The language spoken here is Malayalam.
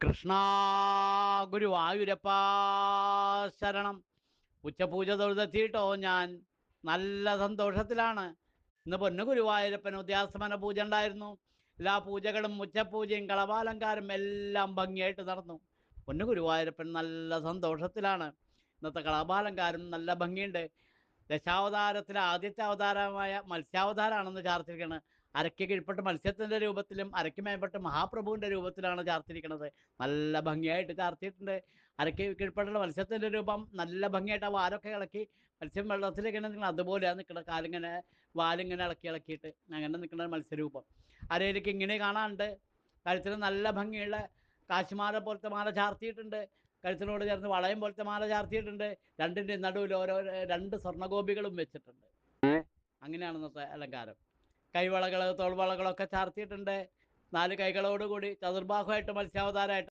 കൃഷ്ണ ഗുരുവായൂരപ്പാ ശരണം. ഉച്ചപൂജ തൊഴുതെത്തിയിട്ടോ ഞാൻ നല്ല സന്തോഷത്തിലാണ്. ഇന്ന് പൊന്നു ഗുരുവായൂരപ്പന് ഉദ്യാസമന പൂജ ഉണ്ടായിരുന്നു. എല്ലാ പൂജകളും ഉച്ചപൂജയും കളഭാലങ്കാരം എല്ലാം ഭംഗിയായിട്ട് നടന്നു. പൊന്നു ഗുരുവായൂരപ്പൻ നല്ല സന്തോഷത്തിലാണ്. ഇന്നത്തെ കളഭാലങ്കാരം നല്ല ഭംഗിയുണ്ട്. ദശാവതാരത്തിലെ ആദ്യത്തെ അവതാരമായ മത്സ്യാവതാരമാണെന്ന് ചാർത്തിരിക്കുന്നത്. അരയ്ക്ക് കീഴ്പ്പെട്ട് മത്സ്യത്തിൻ്റെ രൂപത്തിലും അരയ്ക്ക് മേമ്പെട്ട് മഹാപ്രഭുവിൻ്റെ രൂപത്തിലാണ് ചാർത്തിരിക്കുന്നത്. നല്ല ഭംഗിയായിട്ട് ചാർത്തിയിട്ടുണ്ട്. അരയ്ക്ക് കീഴ്പ്പെട്ടുള്ള മത്സ്യത്തിൻ്റെ രൂപം നല്ല ഭംഗിയായിട്ട് ആ വാലൊക്കെ ഇളക്കി മത്സ്യം വെള്ളത്തിലേക്ക് നിൽക്കുന്നത് അതുപോലെയാണ് നിൽക്കുന്നത്. കാലിങ്ങനെ വാലിങ്ങനെ ഇളക്കി ഇളക്കിയിട്ട് അങ്ങനെ നിൽക്കുന്ന മത്സ്യരൂപം. അരയിലേക്ക് ഇങ്ങനെ കാണാനുണ്ട്. കഴുത്തിന് നല്ല ഭംഗിയുള്ള കാശിമാല പോലത്തെ മാല ചാർത്തിയിട്ടുണ്ട്. കഴുത്തിനോട് ചേർന്ന് വളയം പോലത്തെ മാല ചാർത്തിയിട്ടുണ്ട്. രണ്ടിൻ്റെ നടുവിൽ ഓരോ രണ്ട് സ്വർണ്ണഗോപികളും വെച്ചിട്ടുണ്ട്. അങ്ങനെയാണ് ഇന്നത്തെ അലങ്കാരം. കൈവളകൾ തോൾവളകളൊക്കെ ചാർത്തിയിട്ടുണ്ട്. നാല് കൈകളോടുകൂടി ചതുർബാഹുവായിട്ട് മത്സ്യാവതാരമായിട്ട്